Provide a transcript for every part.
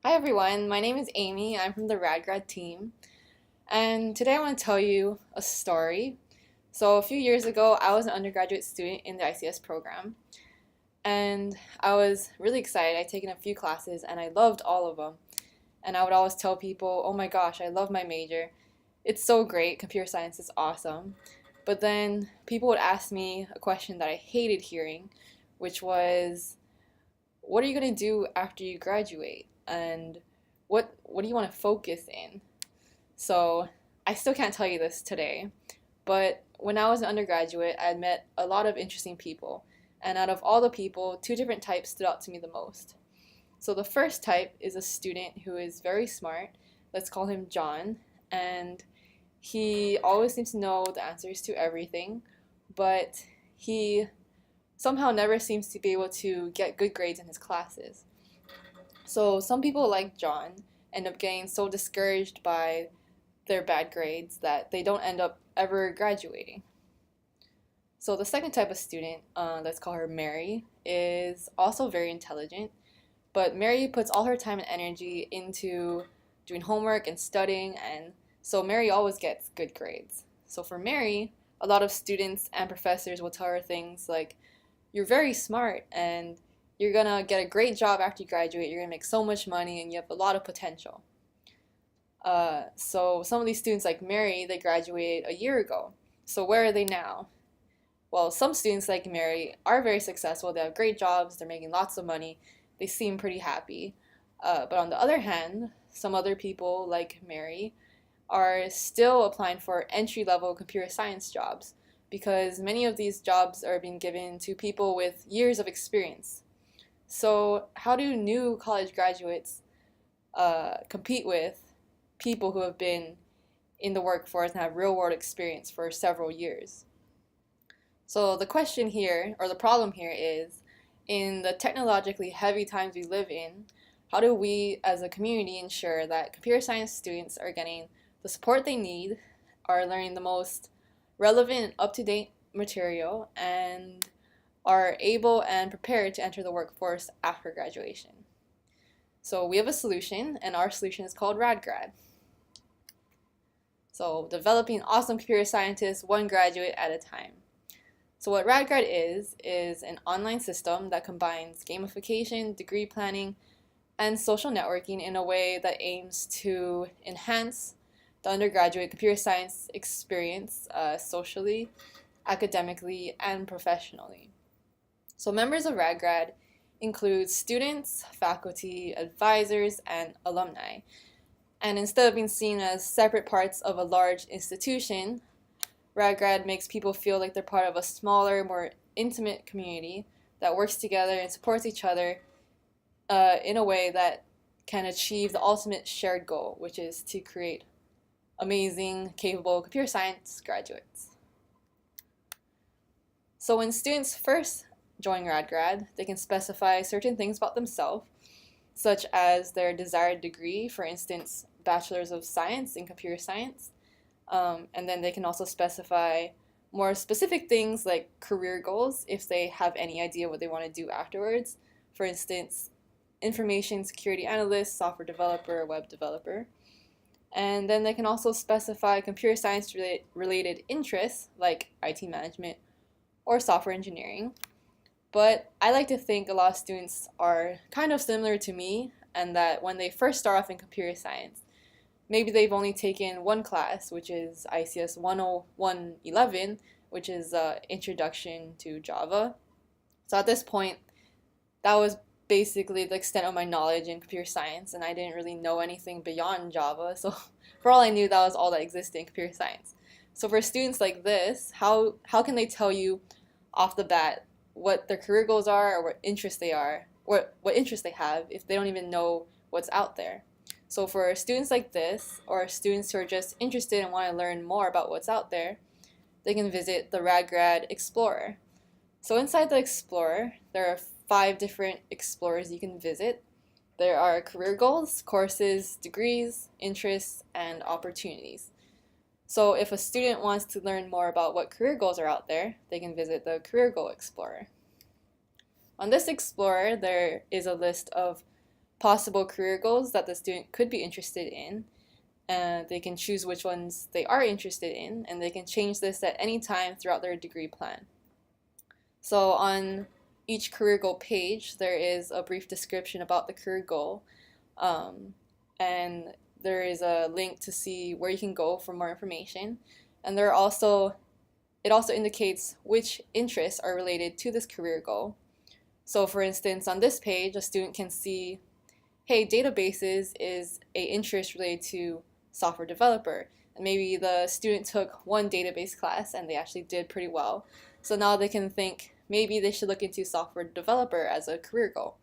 Hi everyone, my name is Amy. I'm from the RadGrad team, and today I want to tell you a story. So, a few years ago, I was an undergraduate student in the ICS program, and I was really excited. I'd taken a few classes and I loved all of them. And I would always tell people, oh my gosh, I love my major. It's so great, computer science is awesome. But then people would ask me a question that I hated hearing, which was, what are you going to do after you graduate? And what do you want to focus in? So I still can't tell you this today, but when I was an undergraduate, I had met a lot of interesting people. And out of all the people, two different types stood out to me the most. So the first type is a student who is very smart. Let's call him John. And he always seems to know the answers to everything, but he somehow never seems to be able to get good grades in his classes. So some people like John end up getting so discouraged by their bad grades that they don't end up ever graduating. So the second type of student, let's call her Mary, is also very intelligent, but Mary puts all her time and energy into doing homework and studying, and so Mary always gets good grades. So for Mary, a lot of students and professors will tell her things like, you're very smart and you're gonna get a great job after you graduate, you're gonna make so much money, and you have a lot of potential. So some of these students like Mary, they graduated a year ago. So where are they now? Well, some students like Mary are very successful, they have great jobs, they're making lots of money, they seem pretty happy. But on the other hand, some other people like Mary are still applying for entry-level computer science jobs because many of these jobs are being given to people with years of experience. So how do new college graduates compete with people who have been in the workforce and have real-world experience for several years? So the question here, or the problem here is, in the technologically heavy times we live in, how do we as a community ensure that computer science students are getting the support they need, are learning the most relevant and up-to-date material, and are able and prepared to enter the workforce after graduation? So we have a solution, and our solution is called RadGrad. So developing awesome computer scientists one graduate at a time. So what RadGrad is an online system that combines gamification, degree planning, and social networking in a way that aims to enhance the undergraduate computer science experience socially, academically, and professionally. So members of RadGrad include students, faculty, advisors, and alumni. And instead of being seen as separate parts of a large institution, RadGrad makes people feel like they're part of a smaller, more intimate community that works together and supports each other in a way that can achieve the ultimate shared goal, which is to create amazing, capable computer science graduates. So when students first join RadGrad, they can specify certain things about themselves, such as their desired degree, for instance, Bachelor's of Science in Computer Science, and then they can also specify more specific things like career goals if they have any idea what they want to do afterwards. For instance, information security analyst, software developer, web developer. And then they can also specify computer science related interests like IT management or software engineering. But I like to think a lot of students are kind of similar to me, and that when they first start off in computer science, maybe they've only taken one class, which is ICS 10111, which is Introduction to Java. So at this point, that was basically the extent of my knowledge in computer science, and I didn't really know anything beyond Java. So for all I knew, that was all that existed in computer science. So for students like this, how can they tell you off the bat what their career goals are or what interests they are, or what interests they have if they don't even know what's out there? So for students like this, or students who are just interested and want to learn more about what's out there, they can visit the RadGrad Explorer. So inside the Explorer, there are 5 different explorers you can visit. There are career goals, courses, degrees, interests, and opportunities. So if a student wants to learn more about what career goals are out there, they can visit the Career Goal Explorer. On this Explorer, there is a list of possible career goals that the student could be interested in. They can choose which ones they are interested in, and they can change this at any time throughout their degree plan. So on each career goal page, there is a brief description about the career goal, and there is a link to see where you can go for more information. And it also indicates which interests are related to this career goal. So for instance, on this page, a student can see, hey, databases is an interest related to software developer. And maybe the student took one database class and they actually did pretty well. So now they can think maybe they should look into software developer as a career goal.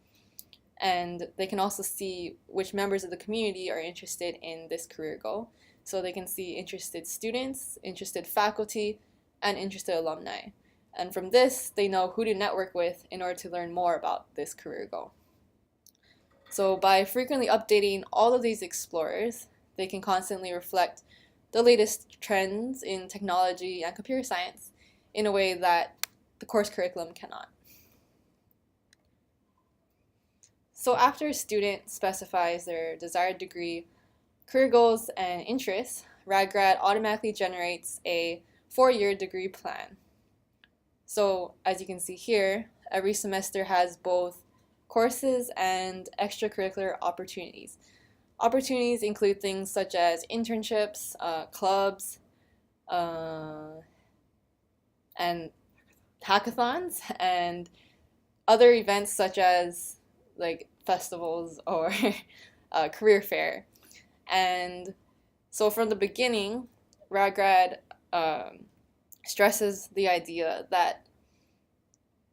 And they can also see which members of the community are interested in this career goal. So they can see interested students, interested faculty, and interested alumni. And from this, they know who to network with in order to learn more about this career goal. So by frequently updating all of these explorers, they can constantly reflect the latest trends in technology and computer science in a way that the course curriculum cannot. So after a student specifies their desired degree, career goals, and interests, RadGrad automatically generates a 4-year degree plan. So as you can see here, every semester has both courses and extracurricular opportunities. Opportunities include things such as internships, clubs, and hackathons, and other events such as like festivals or career fair. And so from the beginning, RadGrad stresses the idea that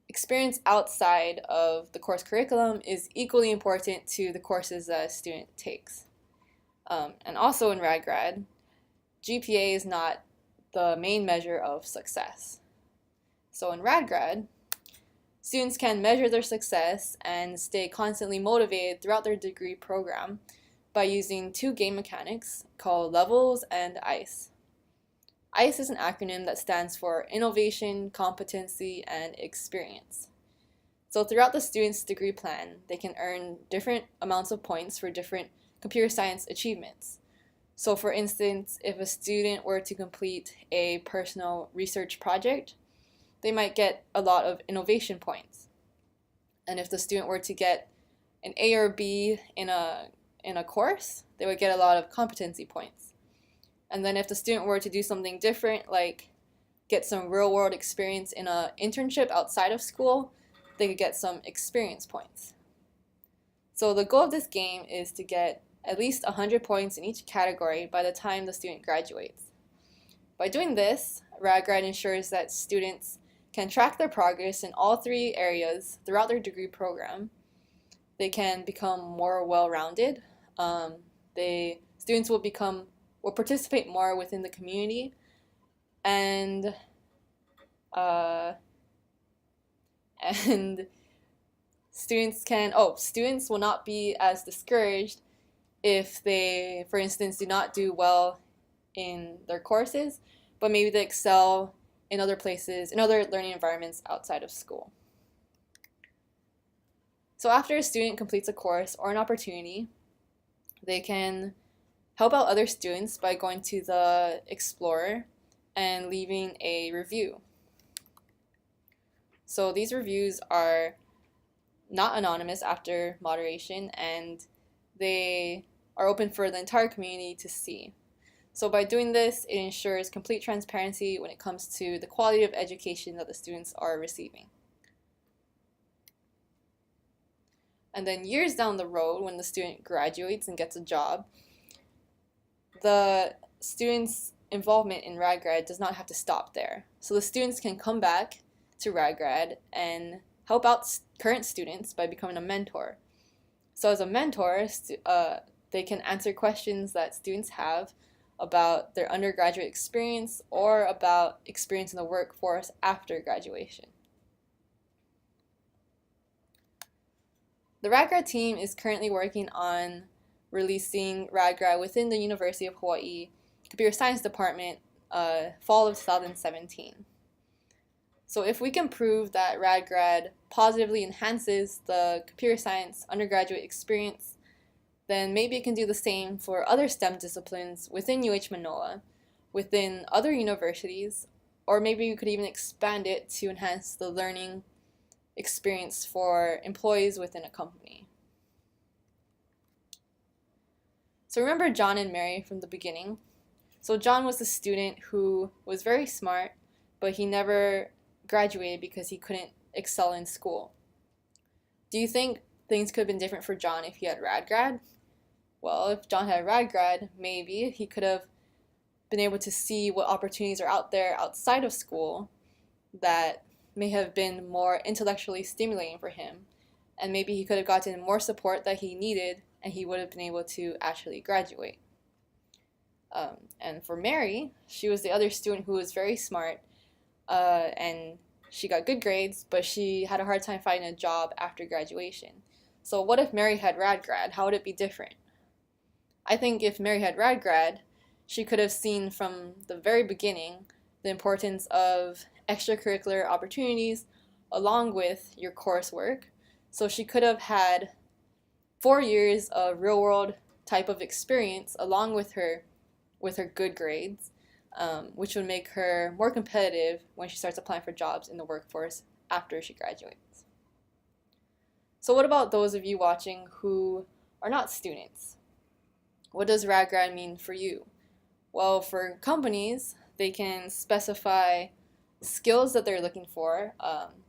experience outside of the course curriculum is equally important to the courses that a student takes. And also in RadGrad, GPA is not the main measure of success. So in RadGrad, students can measure their success and stay constantly motivated throughout their degree program by using 2 game mechanics called levels and ICE. ICE is an acronym that stands for Innovation, Competency, and Experience. So throughout the student's degree plan, they can earn different amounts of points for different computer science achievements. So for instance, if a student were to complete a personal research project, they might get a lot of innovation points. And if the student were to get an A or B in a course, they would get a lot of competency points. And then if the student were to do something different, like get some real-world experience in an internship outside of school, they could get some experience points. So the goal of this game is to get at least 100 points in each category by the time the student graduates. By doing this, RadGrad ensures that students can track their progress in all 3 areas throughout their degree program. They can become more well-rounded. Students will participate more within the community, and students will not be as discouraged if they, for instance, do not do well in their courses, but maybe they excel in other places, in other learning environments outside of school. So after a student completes a course or an opportunity, they can help out other students by going to the Explorer and leaving a review. So these reviews are not anonymous after moderation, and they are open for the entire community to see. So by doing this, it ensures complete transparency when it comes to the quality of education that the students are receiving. And then years down the road, when the student graduates and gets a job, the student's involvement in RadGrad does not have to stop there. So the students can come back to RadGrad and help out current students by becoming a mentor. So as a mentor, they can answer questions that students have about their undergraduate experience or about experience in the workforce after graduation. The RadGrad team is currently working on releasing RadGrad within the University of Hawaii Computer Science Department fall of 2017. So if we can prove that RadGrad positively enhances the computer science undergraduate experience then maybe it can do the same for other STEM disciplines within UH Manoa, within other universities, or maybe we could even expand it to enhance the learning experience for employees within a company. So remember John and Mary from the beginning. So John was the student who was very smart, but he never graduated because he couldn't excel in school. Do you think things could have been different for John if he had RadGrad? Well, if John had RadGrad, maybe he could have been able to see what opportunities are out there outside of school that may have been more intellectually stimulating for him, and maybe he could have gotten more support that he needed, and he would have been able to actually graduate. And for Mary, she was the other student who was very smart, and she got good grades, but she had a hard time finding a job after graduation. So what if Mary had RadGrad? How would it be different? I think if Mary had RadGrad, she could have seen from the very beginning the importance of extracurricular opportunities along with your coursework. So she could have had 4 years of real-world type of experience along with her good grades, which would make her more competitive when she starts applying for jobs in the workforce after she graduates. So what about those of you watching who are not students? What does RadGrad mean for you? Well, for companies, they can specify skills that they're looking for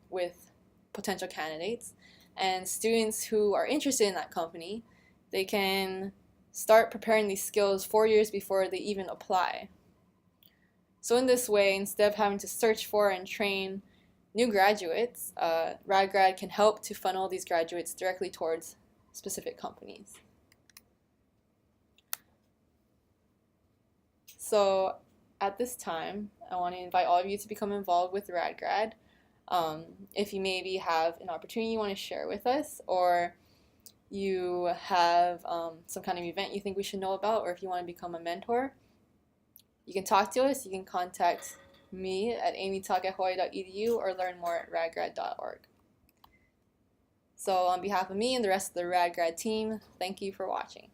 with potential candidates, and students who are interested in that company, they can start preparing these skills 4 years before they even apply. So in this way, instead of having to search for and train new graduates, RadGrad can help to funnel these graduates directly towards specific companies. So at this time, I want to invite all of you to become involved with RadGrad. If you maybe have an opportunity you want to share with us, or you have some kind of event you think we should know about, or if you want to become a mentor, you can talk to us. You can contact me at amytakayesu.edu or learn more at radgrad.org. So on behalf of me and the rest of the RadGrad team, thank you for watching.